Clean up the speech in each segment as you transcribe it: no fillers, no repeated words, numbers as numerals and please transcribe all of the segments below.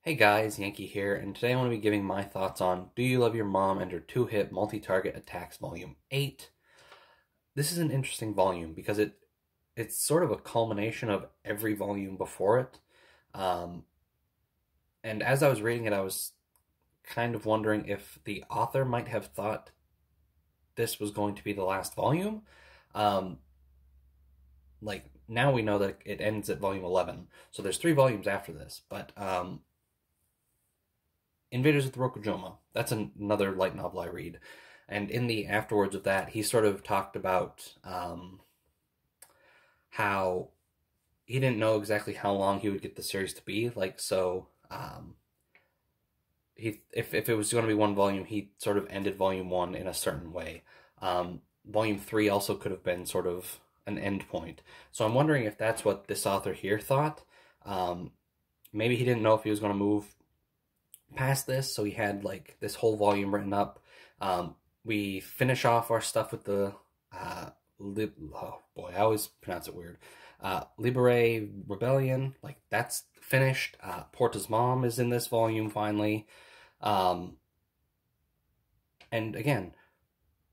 Hey guys, Yankee here, and today I want to be giving my thoughts on Do You Love Your Mom and Her Two-Hit Multi-Target Attacks Volume 8. This is an interesting volume because it's sort of a culmination of every volume before it. Um, and as I was reading it, I was kind of wondering if the author might have thought this was going to be the last volume. Um, now we know that it ends at volume 11, so there's 3 volumes after this, but Invaders of the Rokujoma. That's another light novel I read. And in the afterwards of that, he sort of talked about how he didn't know exactly how long he would get the series to be. If it was going to be 1 volume, he sort of ended volume 1 in a certain way. Volume 3 also could have been sort of an end point. So I'm wondering if that's what this author here thought. Maybe he didn't know if he was going to move past this, so he had like this whole volume written up. We finish off our stuff with the oh boy, I always pronounce it weird. Libere Rebellion, like that's finished. Porta's mom is in this volume finally. And again,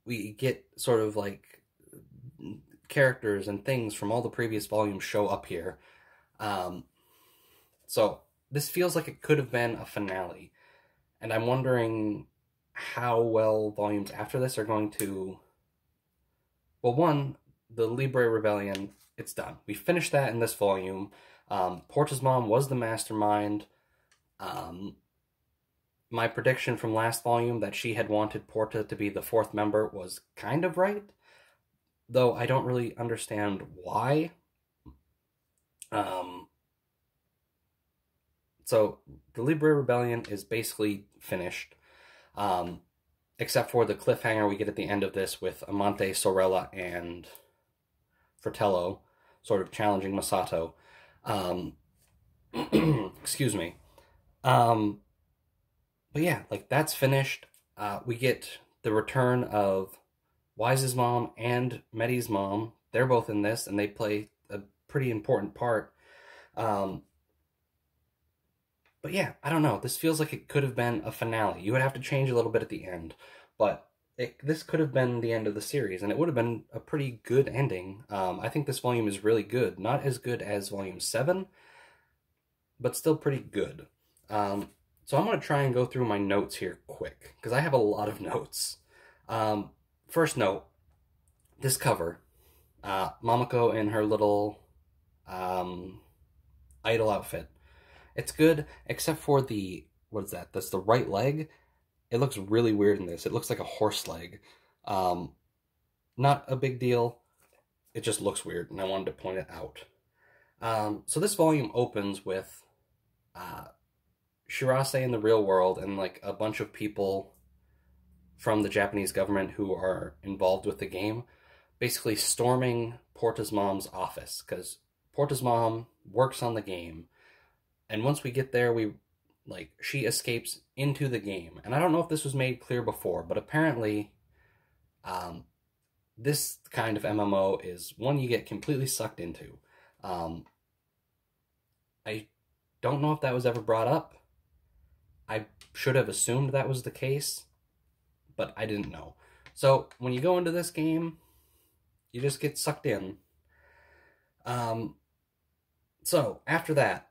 we get sort of like characters and things from all the previous volumes show up here. So this feels like it could have been a finale, and I'm wondering how well volumes after this are going to... Well, one, the Libre Rebellion, it's done. We finished that in this volume. Porta's mom was the mastermind. My prediction from last volume that she had wanted Porta to be the 4th member was kind of right, though I don't really understand why. So the Libre Rebellion is basically finished, except for the cliffhanger we get at the end of this with Amante, Sorella, and Fratello sort of challenging Masato. Excuse me. But yeah, like that's finished. We get the return of Wise's mom and Medi's mom. They're both in this, and they play a pretty important part. But yeah, I don't know. This feels like it could have been a finale. You would have to change a little bit at the end, but this could have been the end of the series, and it would have been a pretty good ending. I think this volume is really good. Not as good as Volume 7, but still pretty good. So I'm going to try and go through my notes here quick, because I have a lot of notes. First note, this cover, Momoko in her little idol outfit. It's good, except for the, what is that? That's the right leg. It looks really weird in this. It looks like a horse leg. Not a big deal. It just looks weird, and I wanted to point it out. So this volume opens with Shirase in the real world and like a bunch of people from the Japanese government who are involved with the game basically storming Porta's mom's office, because Porta's mom works on the game. And once we get there, she escapes into the game. And I don't know if this was made clear before, but apparently this kind of MMO is one you get completely sucked into. I don't know if that was ever brought up. I should have assumed that was the case, but I didn't know. So when you go into this game, you just get sucked in. So after that,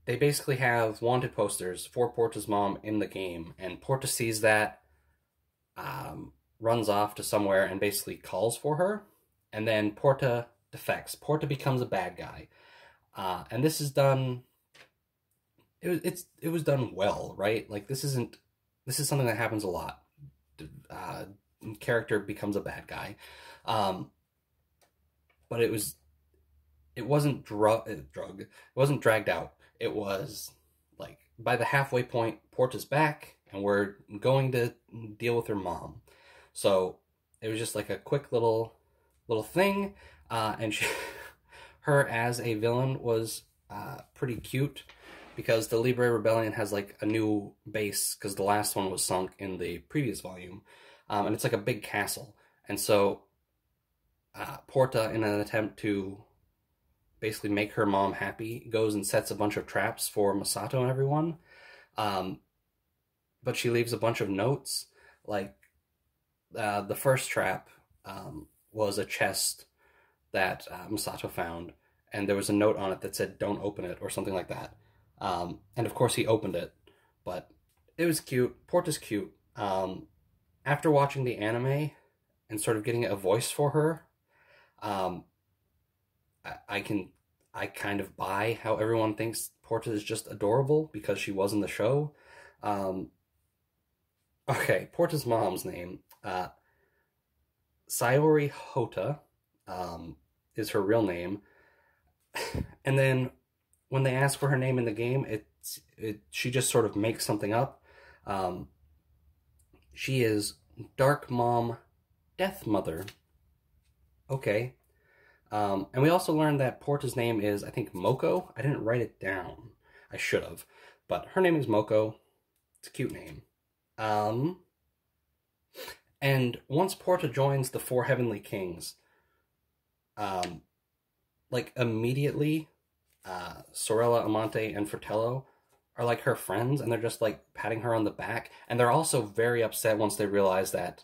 they basically have wanted posters for Porta's mom in the game, and Porta sees that, runs off to somewhere and basically calls for her, and then Porta defects. Porta becomes a bad guy, and this is done. It was done well, right? Like this is something that happens a lot. Character becomes a bad guy, but it wasn't it wasn't dragged out. It was like by the halfway point, Porta's back, and we're going to deal with her mom. So it was just like a quick little thing, and her as a villain was pretty cute, because the Libre Rebellion has like a new base, because the last one was sunk in the previous volume, and it's like a big castle. And so Porta, in an attempt to basically make her mom happy, goes and sets a bunch of traps for Masato and everyone. Um, but she leaves a bunch of notes. Like the first trap was a chest that Masato found, and there was a note on it that said "Don't open it" or something like that. And of course, he opened it, but it was cute. Porta's cute. After watching the anime and sort of getting a voice for her, um, I kind of buy how everyone thinks Porta is just adorable because she was in the show. Um, okay, Porta's mom's name, Sayori Hota, is her real name. And then when they ask for her name in the game, she just sort of makes something up. She is Dark Mom Death Mother. Okay. And we also learned that Porta's name is, I think, Moko. I didn't write it down. I should have. But her name is Moko. It's a cute name. And once Porta joins the Four Heavenly Kings, like immediately, Sorella, Amante, and Fratello are like her friends, and they're just like patting her on the back. And they're also very upset once they realize that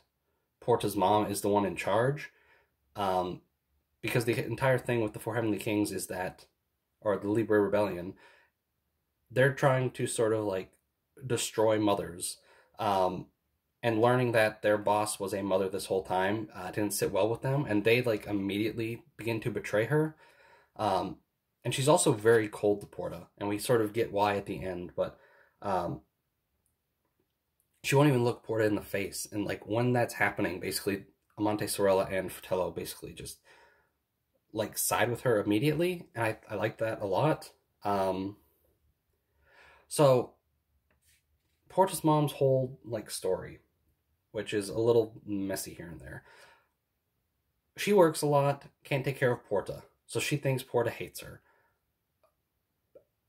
Porta's mom is the one in charge. Because the entire thing with the Four Heavenly Kings is that, or the Libre Rebellion, they're trying to sort of like destroy mothers. And learning that their boss was a mother this whole time didn't sit well with them, and they like immediately begin to betray her. And she's also very cold to Porta, and we sort of get why at the end, but she won't even look Porta in the face. And like when that's happening, basically Amante, Sorella, and Fratello basically just like side with her immediately, and I like that a lot. So Porta's mom's whole like story, which is a little messy here and there. She works a lot, can't take care of Porta, so she thinks Porta hates her.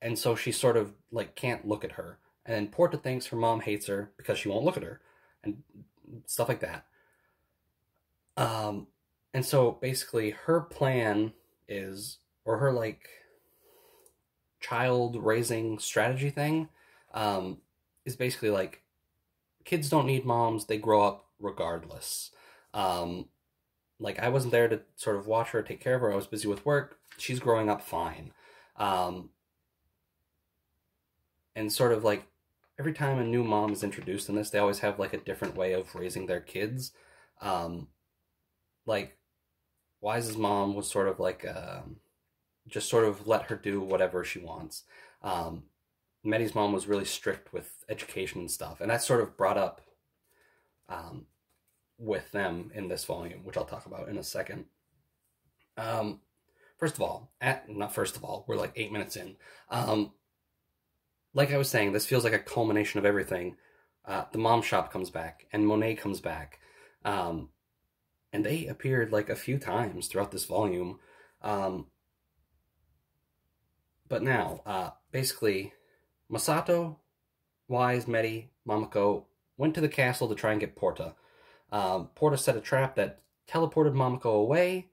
And so she sort of like can't look at her. And then Porta thinks her mom hates her because she won't look at her and stuff like that. And so basically her plan is, or her like child raising strategy thing, is basically like, kids don't need moms, they grow up regardless. Like I wasn't there to sort of watch her, take care of her, I was busy with work, she's growing up fine. And sort of like every time a new mom is introduced in this, they always have like a different way of raising their kids. Like Wise's mom was sort of like just sort of let her do whatever she wants. Meddy's mom was really strict with education and stuff, and that's sort of brought up with them in this volume, which I'll talk about in a second. First of all, we're like 8 minutes in. Like I was saying, this feels like a culmination of everything. The mom shop comes back, and Monet comes back. And they appeared like a few times throughout this volume. But now, basically, Masato, Wise, Medi, Mamako went to the castle to try and get Porta. Porta set a trap that teleported Mamako away.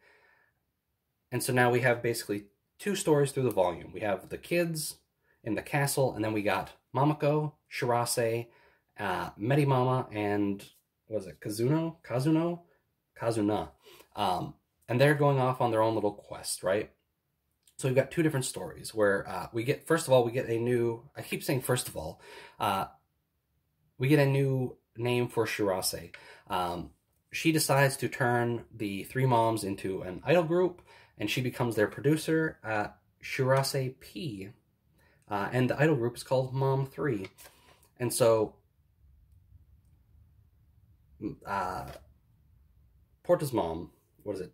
And so now we have basically two stories through the volume. We have the kids in the castle, and then we got Mamako, Shirase, Medi Mama, and was it Kazuna? And they're going off on their own little quest, right? So we've got two different stories where we get a new, I keep saying first of all, we get a new name for Shirase. She decides to turn the three moms into an idol group, and she becomes their producer, Shirase P. And the idol group is called Mom 3. And so Porta's mom,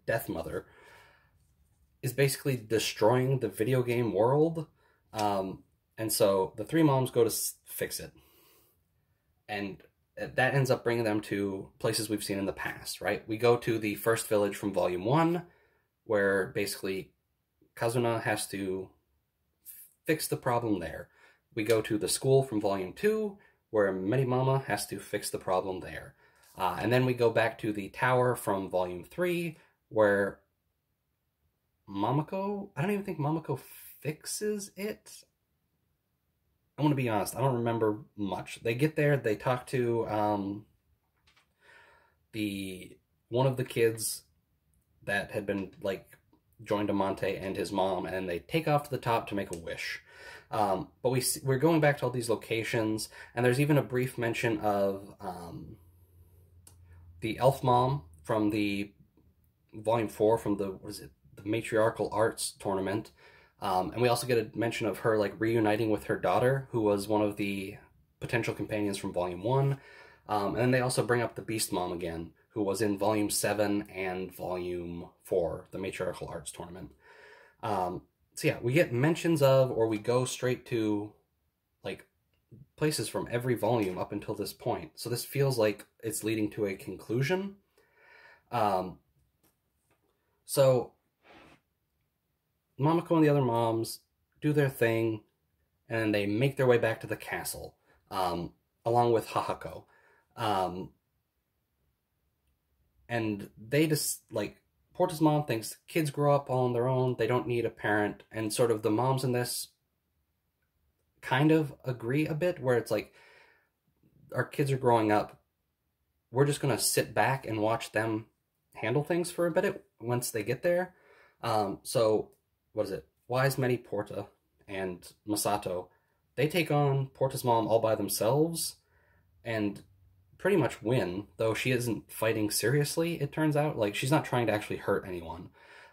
Death Mother, is basically destroying the video game world. And so the three moms go to fix it. And that ends up bringing them to places we've seen in the past, right? We go to the first village from Volume 1, where basically Kazuna has to fix the problem there. We go to the school from Volume 2, where Medi Mama has to fix the problem there. And then we go back to the tower from Volume 3, where Momoko, I don't even think Momoko fixes it. I'm gonna be honest, I don't remember much. They get there, they talk to the one of the kids that had been like joined Amante and his mom, and they take off to the top to make a wish. But we're going back to all these locations, and there's even a brief mention of the elf mom from the volume 4 from the, what is it, the matriarchal arts tournament. And we also get a mention of her like reuniting with her daughter, who was one of the potential companions from volume 1. And then they also bring up the beast mom again, who was in volume 7 and volume 4, the matriarchal arts tournament. So yeah, we get mentions of, or we go straight to like places from every volume up until this point. So this feels like it's leading to a conclusion. So Momoko and the other moms do their thing, and they make their way back to the castle, along with Hahako. And they just, like, Porta's mom thinks kids grow up all on their own, they don't need a parent, and sort of the moms in this kind of agree a bit, where it's like, our kids are growing up, we're just going to sit back and watch them handle things for a bit once they get there. So, what is it? Wise Medi Porta and Masato, they take on Porta's mom all by themselves, and pretty much win, though she isn't fighting seriously, it turns out. Like, she's not trying to actually hurt anyone.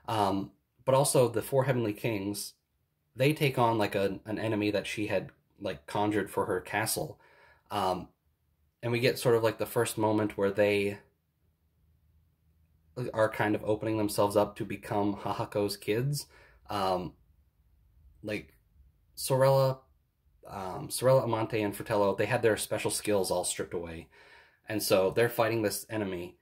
But also, the 4 Heavenly Kings, they take on, like, an enemy that she had, like, conjured for her castle. And we get sort of, like, the first moment where they are kind of opening themselves up to become Hahako's kids. Like, Sorella, Amante, and Fratello, they had their special skills all stripped away. And so they're fighting this enemy,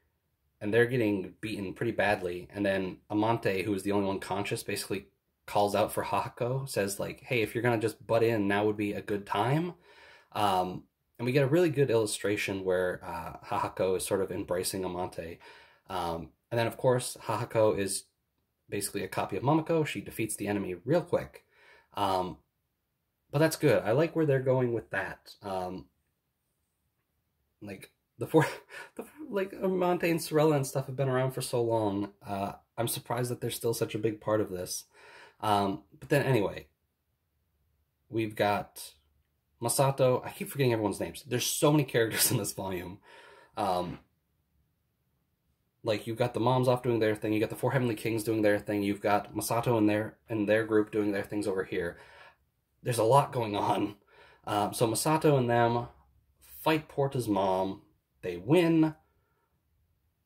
and they're getting beaten pretty badly. And then Amante, who is the only one conscious, basically calls out for Hahako, says, like, hey, if you're going to just butt in, now would be a good time. And we get a really good illustration where Hahako is sort of embracing Amante. And then, of course, Hahako is basically a copy of Momoko. She defeats the enemy real quick. But that's good. I like where they're going with that. Like, like, Amante and Sorella and stuff have been around for so long. I'm surprised that they're still such a big part of this. But then, anyway, we've got Masato. I keep forgetting everyone's names. There's so many characters in this volume. Like, you've got the moms off doing their thing. You got the 4 Heavenly Kings doing their thing. You've got Masato and their group doing their things over here. There's a lot going on. So Masato and them fight Porta's mom. They win.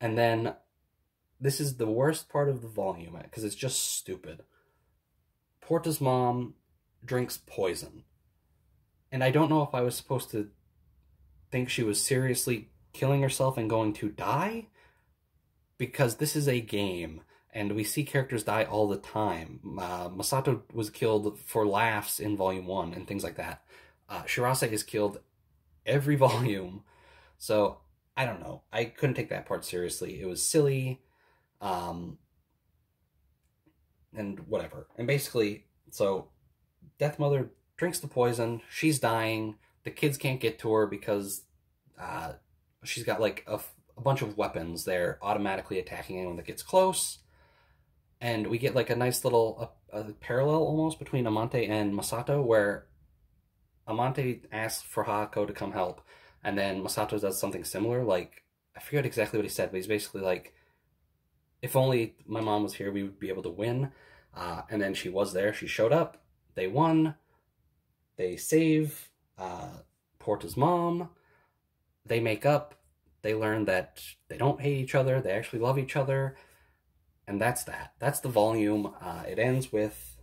And then this is the worst part of the volume, because it's just stupid. Porta's mom drinks poison. And I don't know if I was supposed to think she was seriously killing herself and going to die, because this is a game, and we see characters die all the time. Masato was killed for laughs in Volume 1 and things like that. Shirase is killed every volume, so I don't know. I couldn't take that part seriously. It was silly, and whatever. And basically, so Death Mother drinks the poison, she's dying, the kids can't get to her because she's got like a bunch of weapons. They're automatically attacking anyone that gets close. And we get like a nice little a parallel almost between Amante and Masato, where Amante asks for Hahako to come help, and then Masato does something similar. Like, I forget exactly what he said, but he's basically like, if only my mom was here, we would be able to win. And then she was there. She showed up. They won. They save Porta's mom. They make up. They learn that they don't hate each other. They actually love each other. And that's that. That's the volume. It ends with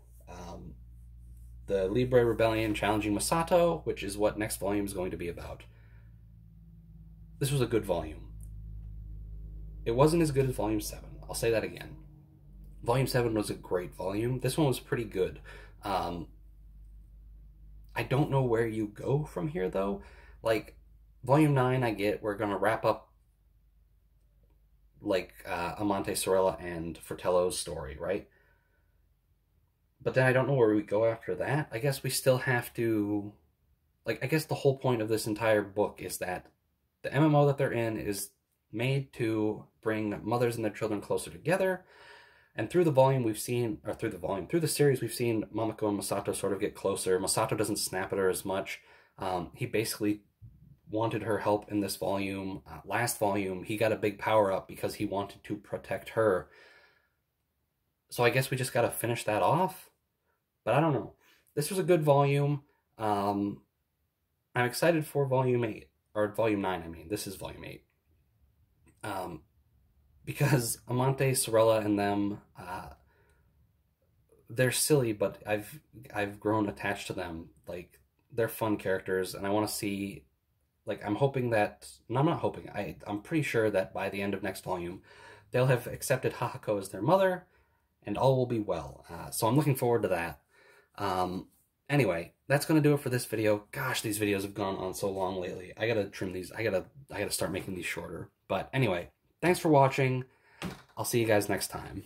the Libre Rebellion challenging Masato, which is what next volume is going to be about. This was a good volume. It wasn't as good as Volume 7. I'll say that again. Volume 7 was a great volume. This one was pretty good. I don't know where you go from here, though. Like, Volume 9, I get, we're going to wrap up, like, Amante, Sorella, and Fratello's story, right? But then I don't know where we go after that. I guess we still have to, like, I guess the whole point of this entire book is that the MMO that they're in is made to bring mothers and their children closer together. And through the volume we've seen, or through the series, we've seen Mamako and Masato sort of get closer. Masato doesn't snap at her as much. He basically wanted her help in this volume. Last volume, he got a big power-up because he wanted to protect her. So I guess we just got to finish that off. But I don't know. This was a good volume. I'm excited for volume 8, or volume 9, I mean. This is volume 8. Because Amante, Sorella, and them, they're silly, but I've grown attached to them. Like, they're fun characters, and I want to see, like, I'm hoping that, no, I'm not hoping, I'm pretty sure that by the end of next volume, they'll have accepted Hahako as their mother, and all will be well. So I'm looking forward to that. Anyway, that's going to do it for this video. Gosh, these videos have gone on so long lately. I gotta trim these. I gotta start making these shorter. But anyway, thanks for watching. I'll see you guys next time.